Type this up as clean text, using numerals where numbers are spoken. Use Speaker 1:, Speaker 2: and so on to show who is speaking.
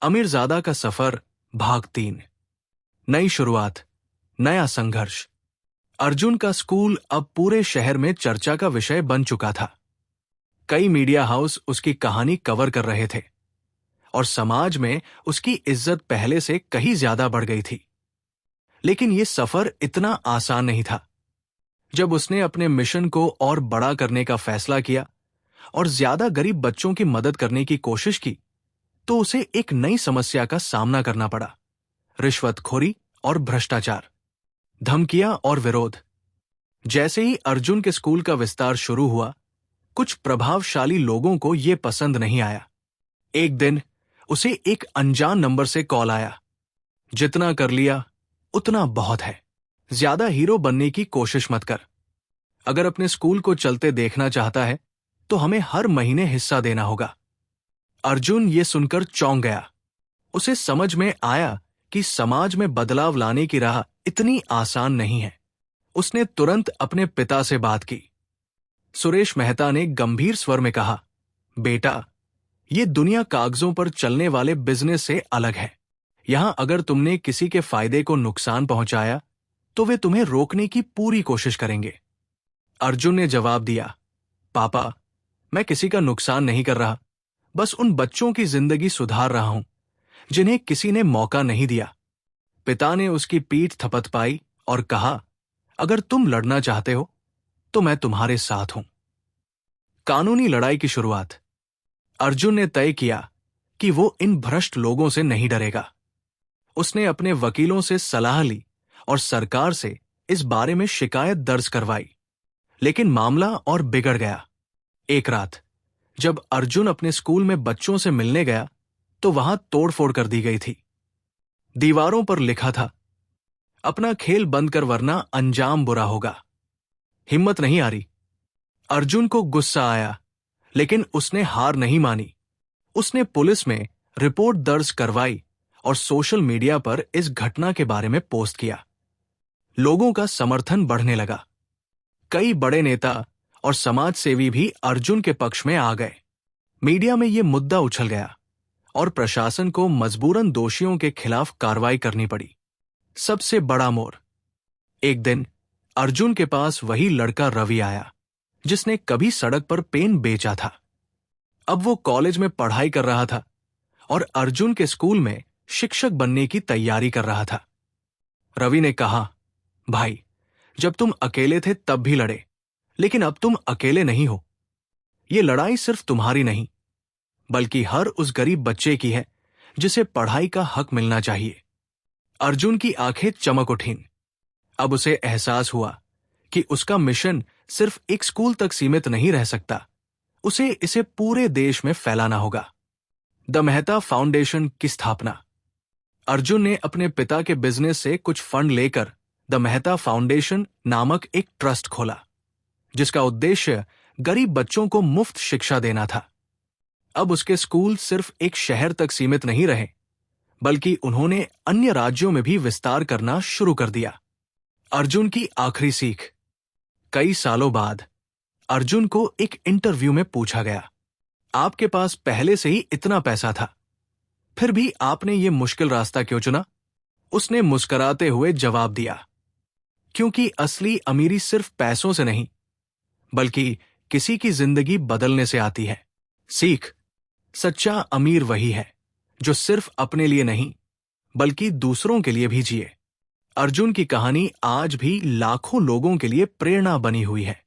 Speaker 1: अमीरजादा का सफर भाग 3। नई शुरुआत, नया संघर्ष। अर्जुन का स्कूल अब पूरे शहर में चर्चा का विषय बन चुका था। कई मीडिया हाउस उसकी कहानी कवर कर रहे थे और समाज में उसकी इज्जत पहले से कहीं ज्यादा बढ़ गई थी। लेकिन यह सफर इतना आसान नहीं था। जब उसने अपने मिशन को और बड़ा करने का फैसला किया और ज्यादा गरीब बच्चों की मदद करने की कोशिश की, तो उसे एक नई समस्या का सामना करना पड़ा। रिश्वतखोरी और भ्रष्टाचार, धमकियां और विरोध। जैसे ही अर्जुन के स्कूल का विस्तार शुरू हुआ, कुछ प्रभावशाली लोगों को यह पसंद नहीं आया। एक दिन उसे एक अनजान नंबर से कॉल आया। जितना कर लिया उतना बहुत है। ज्यादा हीरो बनने की कोशिश मत कर। अगर अपने स्कूल को चलते देखना चाहता है तो हमें हर महीने हिस्सा देना होगा। अर्जुन ये सुनकर चौंक गया। उसे समझ में आया कि समाज में बदलाव लाने की राह इतनी आसान नहीं है। उसने तुरंत अपने पिता से बात की। सुरेश मेहता ने गंभीर स्वर में कहा, बेटा, ये दुनिया कागजों पर चलने वाले बिजनेस से अलग है। यहां अगर तुमने किसी के फायदे को नुकसान पहुंचाया तो वे तुम्हें रोकने की पूरी कोशिश करेंगे। अर्जुन ने जवाब दिया, पापा, मैं किसी का नुकसान नहीं कर रहा, बस उन बच्चों की जिंदगी सुधार रहा हूं जिन्हें किसी ने मौका नहीं दिया। पिता ने उसकी पीठ थपथपाई और कहा, अगर तुम लड़ना चाहते हो तो मैं तुम्हारे साथ हूं। कानूनी लड़ाई की शुरुआत। अर्जुन ने तय किया कि वो इन भ्रष्ट लोगों से नहीं डरेगा। उसने अपने वकीलों से सलाह ली और सरकार से इस बारे में शिकायत दर्ज करवाई। लेकिन मामला और बिगड़ गया। एक रात जब अर्जुन अपने स्कूल में बच्चों से मिलने गया तो वहां तोड़फोड़ कर दी गई थी। दीवारों पर लिखा था, अपना खेल बंद कर वरना अंजाम बुरा होगा। हिम्मत नहीं आ रही। अर्जुन को गुस्सा आया, लेकिन उसने हार नहीं मानी। उसने पुलिस में रिपोर्ट दर्ज करवाई और सोशल मीडिया पर इस घटना के बारे में पोस्ट किया। लोगों का समर्थन बढ़ने लगा। कई बड़े नेता और समाज सेवी भी अर्जुन के पक्ष में आ गए। मीडिया में यह मुद्दा उछल गया और प्रशासन को मजबूरन दोषियों के खिलाफ कार्रवाई करनी पड़ी। सबसे बड़ा मोड़। एक दिन अर्जुन के पास वही लड़का रवि आया जिसने कभी सड़क पर पेन बेचा था। अब वो कॉलेज में पढ़ाई कर रहा था और अर्जुन के स्कूल में शिक्षक बनने की तैयारी कर रहा था। रवि ने कहा, भाई, जब तुम अकेले थे तब भी लड़े, लेकिन अब तुम अकेले नहीं हो। ये लड़ाई सिर्फ तुम्हारी नहीं, बल्कि हर उस गरीब बच्चे की है जिसे पढ़ाई का हक मिलना चाहिए। अर्जुन की आंखें चमक उठीं। अब उसे एहसास हुआ कि उसका मिशन सिर्फ एक स्कूल तक सीमित नहीं रह सकता। उसे इसे पूरे देश में फैलाना होगा। द मेहता फाउंडेशन की स्थापना। अर्जुन ने अपने पिता के बिजनेस से कुछ फंड लेकर द मेहता फाउंडेशन नामक एक ट्रस्ट खोला, जिसका उद्देश्य गरीब बच्चों को मुफ्त शिक्षा देना था। अब उसके स्कूल सिर्फ एक शहर तक सीमित नहीं रहे, बल्कि उन्होंने अन्य राज्यों में भी विस्तार करना शुरू कर दिया। अर्जुन की आखिरी सीख। कई सालों बाद अर्जुन को एक इंटरव्यू में पूछा गया, आपके पास पहले से ही इतना पैसा था, फिर भी आपने ये मुश्किल रास्ता क्यों चुना? उसने मुस्कुराते हुए जवाब दिया, क्योंकि असली अमीरी सिर्फ पैसों से नहीं, बल्कि किसी की जिंदगी बदलने से आती है। सीख। सच्चा अमीर वही है जो सिर्फ अपने लिए नहीं, बल्कि दूसरों के लिए भी जिए। अर्जुन की कहानी आज भी लाखों लोगों के लिए प्रेरणा बनी हुई है।